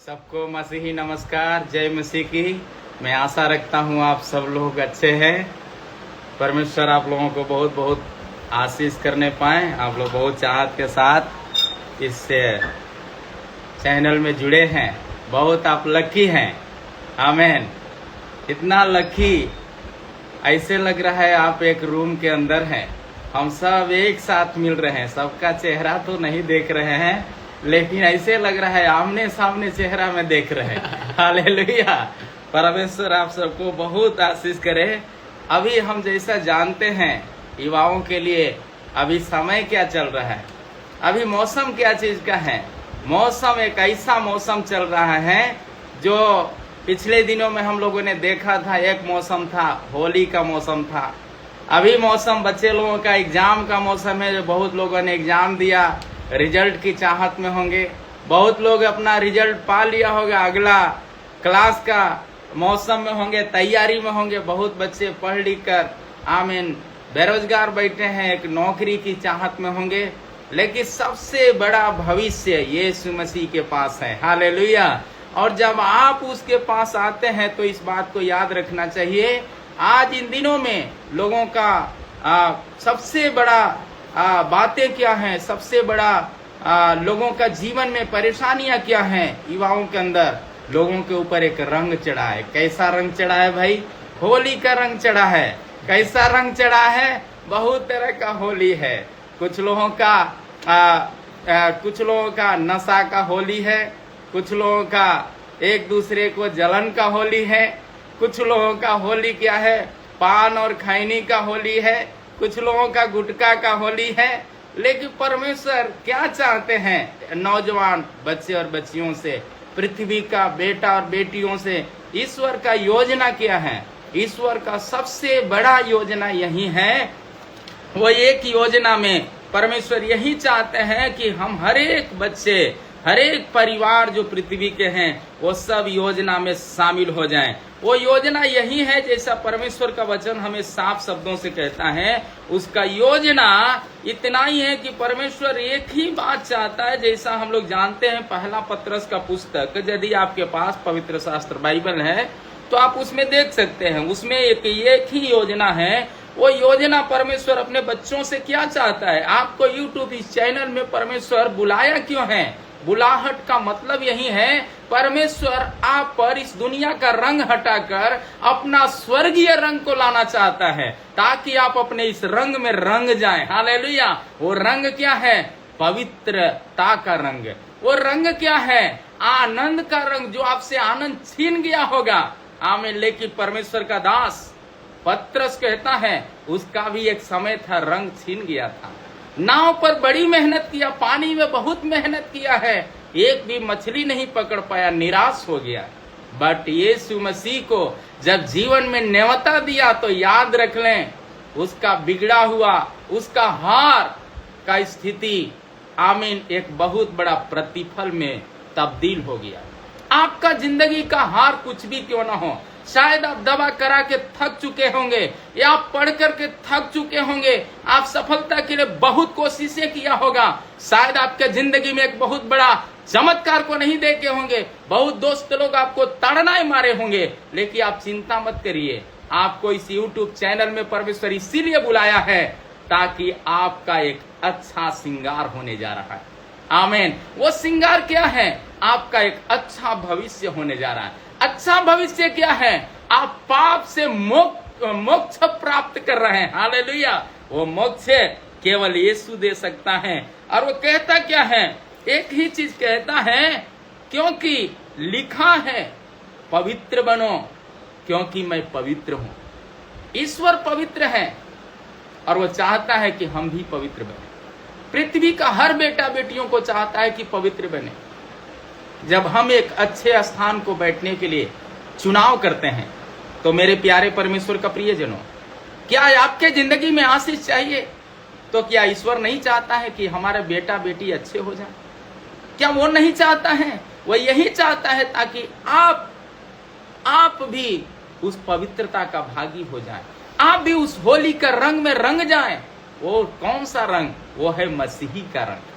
सबको मसीही नमस्कार, जय मसीह की। मैं आशा रखता हूँ आप सब लोग अच्छे हैं। परमेश्वर आप लोगों को बहुत बहुत आशीष करने पाए। आप लोग बहुत चाहत के साथ इस चैनल में जुड़े हैं। बहुत आप लकी हैं। आमीन। इतना लकी, ऐसे लग रहा है आप एक रूम के अंदर हैं। हम सब एक साथ मिल रहे हैं। सबका चेहरा तो नहीं देख रहे हैं, लेकिन ऐसे लग रहा है आमने सामने चेहरा में देख रहे हैं। हालेलुया। परमेश्वर आप सबको बहुत आशीष करे। अभी हम जैसा जानते हैं, युवाओं के लिए अभी समय क्या चल रहा है, अभी मौसम क्या चीज का है। मौसम एक ऐसा मौसम चल रहा है जो पिछले दिनों में हम लोगों ने देखा था। एक मौसम था, होली का मौसम था। अभी मौसम बच्चे लोगों का एग्जाम का मौसम है, जो बहुत लोगों ने एग्जाम दिया, रिजल्ट की चाहत में होंगे। बहुत लोग अपना रिजल्ट पा लिया होगा, अगला क्लास का मौसम में होंगे, तैयारी में होंगे। बहुत बच्चे पढ़ लिख कर आमीन बेरोजगार बैठे हैं, एक नौकरी की चाहत में होंगे। लेकिन सबसे बड़ा भविष्य यीशु मसीह के पास है। हालेलुया। और जब आप उसके पास आते हैं तो इस बात को याद रखना चाहिए, आज इन दिनों में लोगों का सबसे बड़ा बातें क्या हैं, सबसे बड़ा लोगों का जीवन में परेशानियां क्या हैं। युवाओं के अंदर लोगों के ऊपर एक रंग चढ़ा है। कैसा रंग चढ़ा है भाई? होली का रंग चढ़ा है। कैसा रंग चढ़ा है? बहुत तरह का होली है। कुछ लोगों का नशा का होली है, कुछ लोगों का एक दूसरे को जलन का होली है, कुछ लोगों का होली क्या है, पान और खैनी का होली है, कुछ लोगों का गुटखा का होली है। लेकिन परमेश्वर क्या चाहते हैं नौजवान बच्चे और बच्चियों से, पृथ्वी का बेटा और बेटियों से? ईश्वर का योजना क्या है? ईश्वर का सबसे बड़ा योजना यही है। वो एक योजना में परमेश्वर यही चाहते हैं कि हम हर एक बच्चे, हर एक परिवार जो पृथ्वी के हैं, वो सब योजना में शामिल हो जाएं। वो योजना यही है, जैसा परमेश्वर का वचन हमें साफ शब्दों से कहता है। उसका योजना इतना ही है कि परमेश्वर एक ही बात चाहता है। जैसा हम लोग जानते हैं, पहला पत्रस का पुस्तक, यदि आपके पास पवित्र शास्त्र बाइबल है तो आप उसमें देख सकते हैं। उसमें एक ही योजना है। वो योजना परमेश्वर अपने बच्चों से क्या चाहता है। आपको यूट्यूब इस चैनल में परमेश्वर बुलाया क्यों है? बुलाहट का मतलब यही है, परमेश्वर आप पर इस दुनिया का रंग हटाकर अपना स्वर्गीय रंग को लाना चाहता है, ताकि आप अपने इस रंग में रंग जाएं। हालेलुया। वो रंग क्या है? पवित्रता का रंग। वो रंग क्या है? आनंद का रंग, जो आपसे आनंद छीन गया होगा। आमीन। लेकिन परमेश्वर का दास पत्रस कहता है, उसका भी एक समय था, रंग छीन गया था। नाव पर बड़ी मेहनत किया, पानी में बहुत मेहनत किया है, एक भी मछली नहीं पकड़ पाया, निराश हो गया। बट यीशु मसीह को जब जीवन में न्योता दिया तो याद रख लें, उसका बिगड़ा हुआ, उसका हार का स्थिति आमीन एक बहुत बड़ा प्रतिफल में तब्दील हो गया। आपका जिंदगी का हार कुछ भी क्यों ना हो, शायद आप दवा करा के थक चुके होंगे, या आप पढ़ करके थक चुके होंगे, आप सफलता के लिए बहुत कोशिशें किया होगा, शायद आपके जिंदगी में एक बहुत बड़ा चमत्कार को नहीं देखे होंगे, बहुत दोस्त लोग आपको ताड़नाएं मारे होंगे। लेकिन आप चिंता मत करिए, आपको इस यूट्यूब चैनल में परमेश्वर इसीलिए बुलाया है ताकि आपका एक अच्छा श्रृंगार होने जा रहा है। आमीन। वो श्रृंगार क्या है? आपका एक अच्छा भविष्य होने जा रहा है। अच्छा भविष्य क्या है? आप पाप से मोक्ष प्राप्त कर रहे हैं। हालेलुया। वो मोक्ष केवल यीशु दे सकता है। और वो कहता क्या है? एक ही चीज कहता है, क्योंकि लिखा है पवित्र बनो क्योंकि मैं पवित्र हूं। ईश्वर पवित्र है और वो चाहता है कि हम भी पवित्र बने। पृथ्वी का हर बेटा बेटियों को चाहता है कि पवित्र बने। जब हम एक अच्छे स्थान को बैठने के लिए चुनाव करते हैं तो मेरे प्यारे परमेश्वर का प्रियजनों, क्या आपके जिंदगी में आशीष चाहिए? तो क्या ईश्वर नहीं चाहता है कि हमारे बेटा बेटी अच्छे हो जाए? क्या वो नहीं चाहता है? वो यही चाहता है ताकि आप भी उस पवित्रता का भागी हो जाए, आप भी उस होली का रंग में रंग जाएं। वो कौन सा रंग? वो है मसीही का रंग।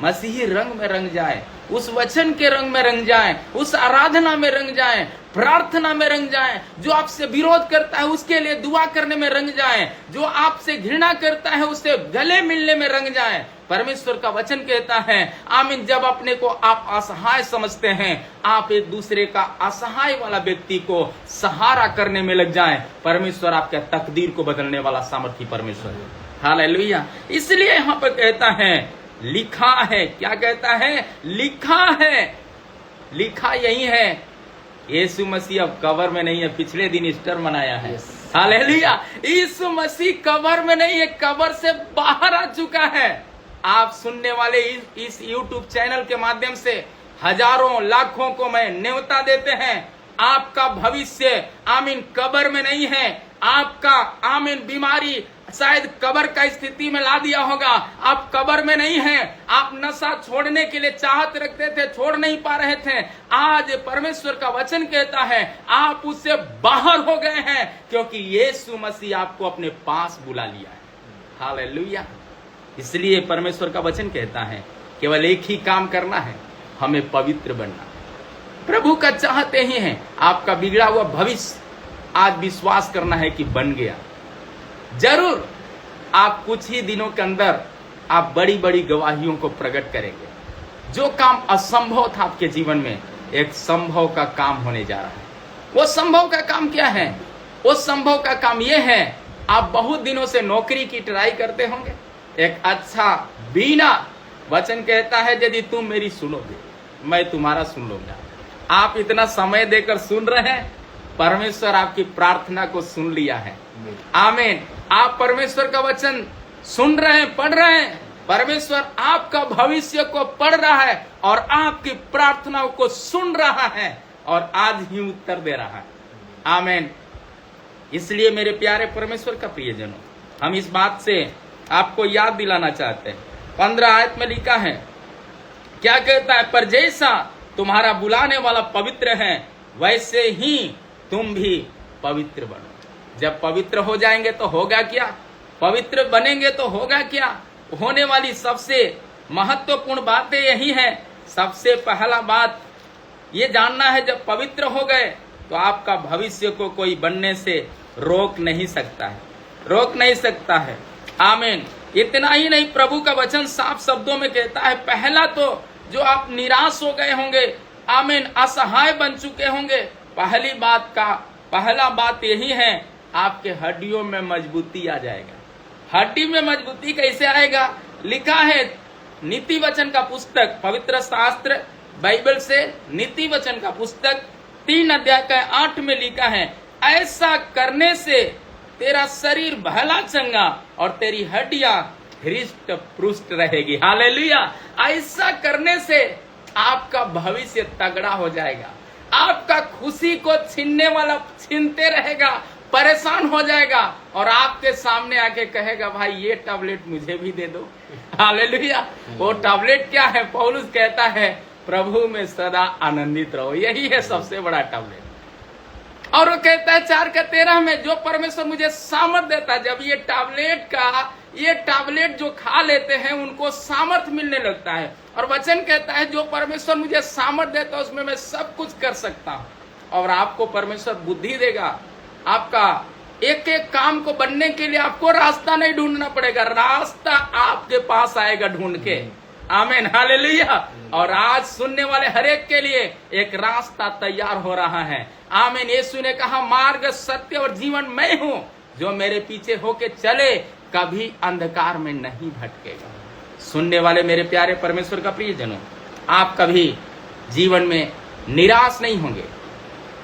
मसीही रंग में रंग जाए। उस वचन के रंग में रंग जाएं, उस आराधना में रंग जाएं, प्रार्थना में रंग जाएं। जो आपसे विरोध करता है उसके लिए दुआ करने में रंग जाएं, जो आपसे घृणा करता है उससे गले मिलने में रंग जाएं। परमेश्वर का वचन कहता है आमीन, जब अपने को आप असहाय समझते हैं, आप एक दूसरे का असहाय वाला व्यक्ति को सहारा करने में लग जाएं। परमेश्वर आपके तकदीर को बदलने वाला सामर्थी परमेश्वर है। हालेलुया। इसलिए यहाँ पर कहता है लिखा है, क्या कहता है? लिखा है। लिखा यही है, यीशु मसीह अब कब्र में नहीं है। पिछले दिन ईस्टर मनाया है। हालेलुया। यीशु मसीह कब्र में नहीं है, कब्र से बाहर आ चुका है। आप सुनने वाले इस YouTube चैनल के माध्यम से हजारों लाखों को मैं न्योता देते हैं, आपका भविष्य आमीन कब्र में नहीं है। आपका आमीन बीमारी शायद कब्र का स्थिति में ला दिया होगा, आप कब्र में नहीं हैं। आप नशा छोड़ने के लिए चाहत रखते थे, छोड़ नहीं पा रहे थे। आज परमेश्वर का वचन कहता है आप उससे बाहर हो गए हैं, क्योंकि यीशु मसीह आपको अपने पास बुला लिया है। हालेलुया। इसलिए परमेश्वर का वचन कहता है केवल एक ही काम करना है, हमें पवित्र बनना। प्रभु का चाहते ही हैं आपका बिगड़ा हुआ भविष्य आज विश्वास करना है कि बन गया। जरूर आप कुछ ही दिनों के अंदर आप बड़ी बड़ी गवाहियों को प्रकट करेंगे। जो काम असंभव था आपके जीवन में, एक संभव का काम होने जा रहा है। वो संभव का काम क्या है? वो संभव का काम ये है, आप बहुत दिनों से नौकरी की ट्राई करते होंगे, एक अच्छा बीना। वचन कहता है यदि तुम मेरी सुनोगे मैं तुम्हारा सुन लूंगा। आप इतना समय देकर सुन रहे हैं, परमेश्वर आपकी प्रार्थना को सुन लिया है। आमीन। आप परमेश्वर का वचन सुन रहे हैं, पढ़ रहे हैं, परमेश्वर आपका भविष्य को पढ़ रहा है और आपकी प्रार्थनाओं को सुन रहा है और आज ही उत्तर दे रहा है। आमीन। इसलिए मेरे प्यारे परमेश्वर का प्रियजनों, हम इस बात से आपको याद दिलाना चाहते हैं। 15 आयत में लिखा है, क्या कहता है? पर जैसा तुम्हारा बुलाने वाला पवित्र है वैसे ही तुम भी पवित्र बनो। जब पवित्र हो जाएंगे तो होगा क्या? पवित्र बनेंगे तो होगा क्या? होने वाली सबसे महत्वपूर्ण बातें यही है। सबसे पहला बात ये जानना है, जब पवित्र हो गए तो आपका भविष्य को कोई बनने से रोक नहीं सकता है, रोक नहीं सकता है। आमीन। इतना ही नहीं, प्रभु का वचन साफ शब्दों में कहता है, पहला तो जो आप निराश हो गए होंगे, आमीन, असहाय बन चुके होंगे, पहला बात यही है, आपके हड्डियों में मजबूती आ जाएगा। हड्डी में मजबूती कैसे आएगा? लिखा है नीति वचन का पुस्तक, पवित्र शास्त्र बाइबल से नीति वचन का पुस्तक 3 अध्याय का 8 में लिखा है, ऐसा करने से तेरा शरीर भला चंगा और तेरी हड्डियां हृष्ट पुष्ट रहेगी। हालेलुया। ऐसा करने से आपका भविष्य तगड़ा हो जाएगा। आपका खुशी को छीनने वाला छीनते रहेगा, परेशान हो जाएगा और आपके सामने आके कहेगा भाई ये टैबलेट मुझे भी दे दो। हालेलुया। वो टैबलेट क्या है? पौलुस कहता है प्रभु में सदा आनंदित रहो, यही है सबसे बड़ा टैबलेट। और वो कहता है 4:13 में, जो परमेश्वर मुझे सामर्थ देता है, जब ये टैबलेट जो खा लेते हैं उनको सामर्थ मिलने लगता है। और वचन कहता है जो परमेश्वर मुझे सामर्थ देता है उसमें मैं सब कुछ कर सकता हूँ। और आपको परमेश्वर बुद्धि देगा। आपका एक एक काम को बनने के लिए आपको रास्ता नहीं ढूंढना पड़ेगा, रास्ता आपके पास आएगा ढूंढ के। आमीन। हालेलुया। और आज सुनने वाले हर एक के लिए एक रास्ता तैयार हो रहा है। आमीन। यीशु ने कहा मार्ग, सत्य और जीवन मैं हूँ, जो मेरे पीछे होके चले कभी अंधकार में नहीं भटकेगा। सुनने वाले मेरे प्यारे परमेश्वर का प्रियजनों, आप कभी जीवन में निराश नहीं होंगे।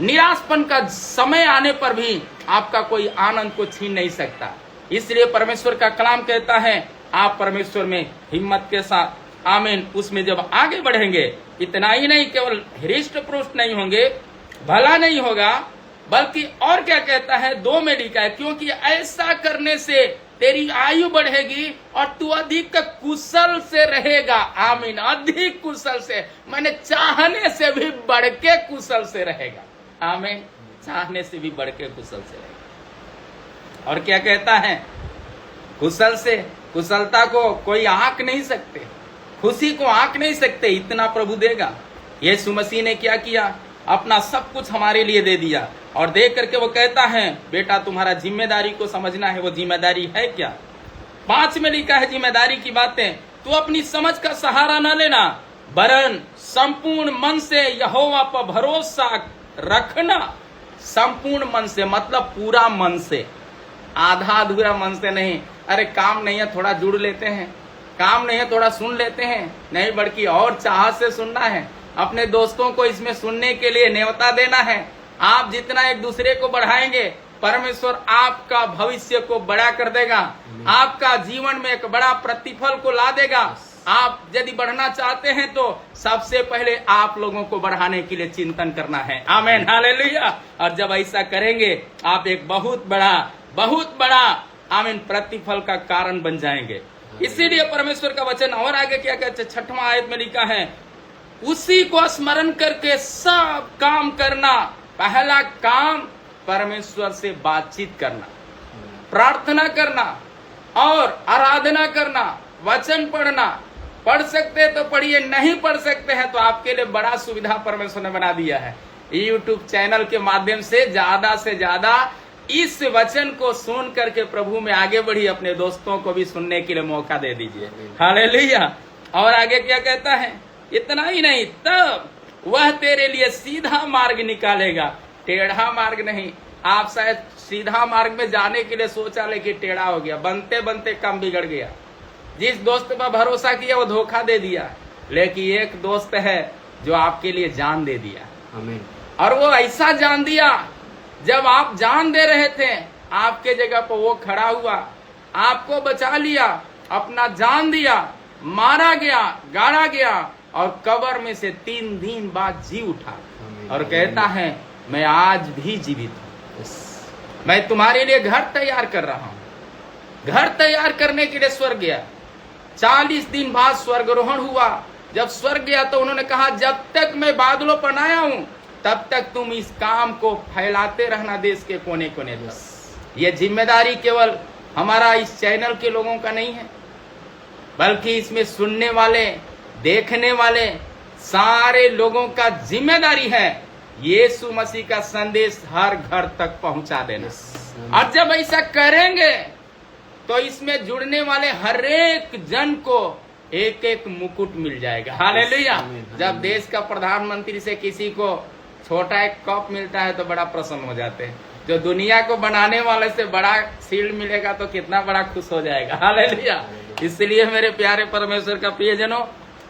निराशपन का समय आने पर भी आपका कोई आनंद को छीन नहीं सकता। इसलिए परमेश्वर का कलाम कहता है आप परमेश्वर में हिम्मत के साथ, आमीन, उसमें जब आगे बढ़ेंगे, इतना ही नहीं केवल हृष्ट पुष्ट नहीं होंगे, भला नहीं होगा, बल्कि और क्या कहता है 2 में लिखा है, क्योंकि ऐसा करने से तेरी आयु बढ़ेगी और तू अधिक कुशल से रहेगा। आमीन। अधिक कुशल से, मैंने चाहने से भी बढ़ के कुशल से रहेगा। आमीन। चाहने से भी बढ़ के कुशल से रहेगा। और क्या कहता है? कुशल से, कुशलता को कोई आंक नहीं सकते। खुशी को आंक नहीं सकते, इतना प्रभु देगा। यीशु मसीह ने क्या किया, अपना सब कुछ हमारे लिए दे दिया, और दे करके वो कहता है बेटा तुम्हारा जिम्मेदारी को समझना है। वो जिम्मेदारी है क्या? 5 में लिखा है जिम्मेदारी की बातें, तू अपनी समझ का सहारा न लेना, वरन संपूर्ण मन से यहोवा पर भरोसा रखना। संपूर्ण मन से मतलब पूरा मन से, आधा अधूरा मन से नहीं। अरे काम नहीं है थोड़ा जुड़ लेते हैं, काम नहीं है थोड़ा सुन लेते हैं, नहीं बल्कि और चाहत से सुनना है। अपने दोस्तों को इसमें सुनने के लिए न्योता देना है। आप जितना एक दूसरे को बढ़ाएंगे, परमेश्वर आपका भविष्य को बड़ा कर देगा, आपका जीवन में एक बड़ा प्रतिफल को ला देगा। आप यदि बढ़ना चाहते हैं तो सबसे पहले आप लोगों को बढ़ाने के लिए चिंतन करना है। आमीन, हालेलुया। और जब ऐसा करेंगे आप एक बहुत बड़ा आमीन प्रतिफल का कारण बन जाएंगे। इसीलिए परमेश्वर का वचन और आगे क्या कहते हैं, 6वां आयत में लिखा है, उसी को स्मरण करके सब काम करना। पहला काम परमेश्वर से बातचीत करना, प्रार्थना करना और आराधना करना, वचन पढ़ना। पढ़ सकते हैं तो पढ़िए, नहीं पढ़ सकते हैं तो आपके लिए बड़ा सुविधा परमेश्वर ने बना दिया है। यूट्यूब चैनल के माध्यम से ज्यादा इस वचन को सुन करके प्रभु में आगे बढ़िए, अपने दोस्तों को भी सुनने के लिए मौका दे दीजिए। हालेलुया। और आगे क्या कहता है, इतना ही नहीं, तब वह तेरे लिए सीधा मार्ग निकालेगा, टेढ़ा मार्ग नहीं। आप शायद सीधा मार्ग में जाने के लिए सोचा लेकिन टेढ़ा हो गया, बनते बनते कम बिगड़ गया। जिस दोस्त पर भरोसा किया वो धोखा दे दिया, लेकिन एक दोस्त है जो आपके लिए जान दे दिया। आमीन। और वो ऐसा जान दिया, जब आप जान दे रहे थे आपके जगह पर वो खड़ा हुआ, आपको बचा लिया, अपना जान दिया, मारा गया, गाड़ा गया और कब्र में से 3 दिन बाद जी उठा और कहता है मैं आज भी जीवित हूँ, मैं तुम्हारे लिए घर तैयार कर रहा हूँ। घर तैयार करने के लिए स्वर्ग गया। 40 दिन बाद स्वर्गारोहण हुआ। जब स्वर्ग गया तो उन्होंने कहा जब तक मैं बादलों पर न आऊं तब तक तुम इस काम को फैलाते रहना देश के कोने कोने तक। ये जिम्मेदारी केवल हमारा इस चैनल के लोगों का नहीं है, बल्कि इसमें सुनने वाले, देखने वाले सारे लोगों का जिम्मेदारी है यीशु मसीह का संदेश हर घर तक पहुंचा देना। और जब ऐसा करेंगे तो इसमें जुड़ने वाले हर एक जन को एक एक मुकुट मिल जाएगा। हालेलुया। जब देश का प्रधानमंत्री से किसी को छोटा एक कप मिलता है तो बड़ा प्रसन्न हो जाते हैं, जो दुनिया को बनाने वाले से बड़ा शील्ड मिलेगा तो कितना बड़ा खुश हो जाएगा। हालेलुया। इसलिए मेरे प्यारे परमेश्वर का प्रियजनों,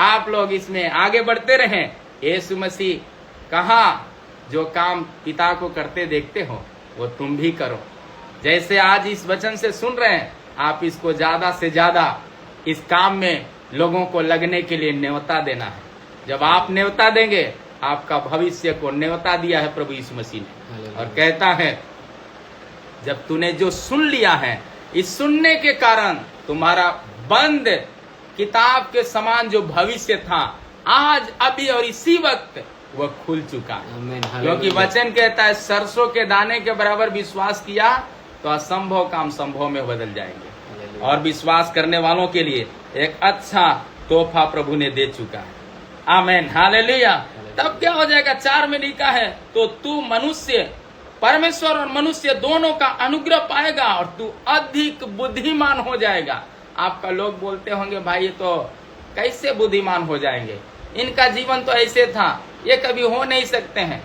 आप लोग इसमें आगे बढ़ते रहें। यीशु मसीह कहा जो काम पिता को करते देखते हो वो तुम भी करो। जैसे आज इस वचन से सुन रहे हैं, आप इसको ज्यादा से ज्यादा इस काम में लोगों को लगने के लिए न्योता देना है। जब आप न्योता देंगे, आपका भविष्य को न्योता दिया है प्रभु यीशु मसीह ने, और कहता है जब तूने जो सुन लिया है, इस सुनने के कारण तुम्हारा बंद किताब के समान जो भविष्य था, आज अभी और इसी वक्त वह खुल चुका है। क्योंकि वचन कहता है सरसों के दाने के बराबर विश्वास किया तो असंभव काम संभव में बदल जाएंगे। और विश्वास करने वालों के लिए एक अच्छा तोहफा प्रभु ने दे चुका है। आमीन, हालेलुया। तब क्या हो जाएगा, 4 में लिखा है तो तू मनुष्य, परमेश्वर और मनुष्य दोनों का अनुग्रह पाएगा और तू अधिक बुद्धिमान हो जाएगा। आपका लोग बोलते होंगे भाई ये तो कैसे बुद्धिमान हो जाएंगे, इनका जीवन तो ऐसे था, ये कभी हो नहीं सकते हैं।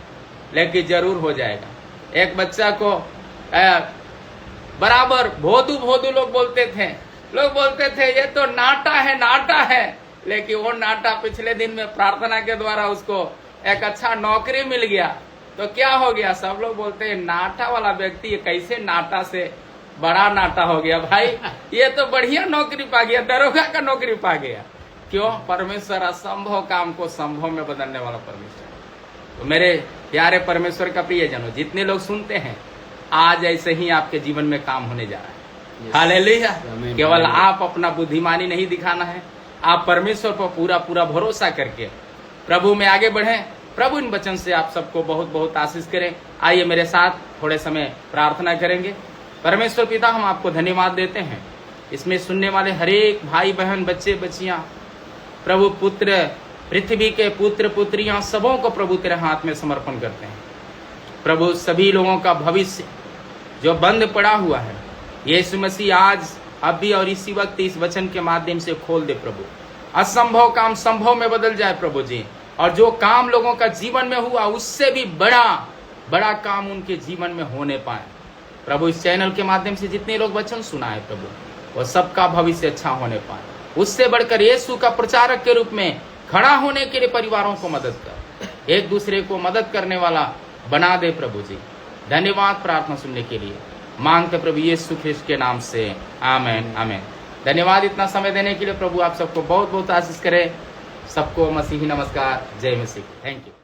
लेकिन जरूर हो जाएगा। एक बच्चा को बराबर भोदू भोदू लोग बोलते थे ये तो नाटा है। लेकिन वो नाटा पिछले दिन में प्रार्थना के द्वारा उसको एक अच्छा नौकरी मिल गया। तो क्या हो गया, सब लोग बोलते हैं नाटा वाला व्यक्ति कैसे नाटा से बड़ा नाटा हो गया। भाई ये तो बढ़िया नौकरी पा गया, दरोगा का नौकरी पा गया। क्यों? परमेश्वर असंभव काम को संभव में बदलने वाला परमेश्वर। तो मेरे प्यारे परमेश्वर का प्रियजनों, जितने लोग सुनते हैं, आज ऐसे ही आपके जीवन में काम होने जा रहा है। हालेलुया। केवल आप अपना बुद्धिमानी नहीं दिखाना है, आप परमेश्वर पर पूरा भरोसा करके प्रभु में आगे बढ़ें। प्रभु इन वचन से आप सबको बहुत बहुत आशीष करें। आइए मेरे साथ थोड़े समय प्रार्थना करेंगे। परमेश्वर पिता, हम आपको धन्यवाद देते हैं इसमें सुनने वाले हर एक भाई बहन, बच्चे बच्चियां, प्रभु पुत्र, पृथ्वी के पुत्र पुत्रियां सबों को प्रभु तेरे हाथ में समर्पण करते हैं। प्रभु सभी लोगों का भविष्य जो बंद पड़ा हुआ है, यीशु मसीह आज अभी और इसी वक्त इस वचन के माध्यम से खोल दे प्रभु। असंभव काम संभव में बदल जाए प्रभु जी, और जो काम लोगों का जीवन में हुआ उससे भी बड़ा काम उनके जीवन में होने पाए प्रभु। इस चैनल के माध्यम से जितने लोग वचन सुनाए प्रभु, वो सबका भविष्य अच्छा होने पाए। उससे बढ़कर यीशु का प्रचारक के रूप में खड़ा होने के लिए परिवारों को मदद कर, एक दूसरे को मदद करने वाला बना दे प्रभु जी। धन्यवाद प्रार्थना सुनने के लिए मांगते प्रभु यीशु ख्रिस्त के नाम से, आमेन आमेन। धन्यवाद इतना समय देने के लिए प्रभु। आप सबको बहुत बहुत आशीष करे। सबको मसीही नमस्कार, जय मसीह। Thank you.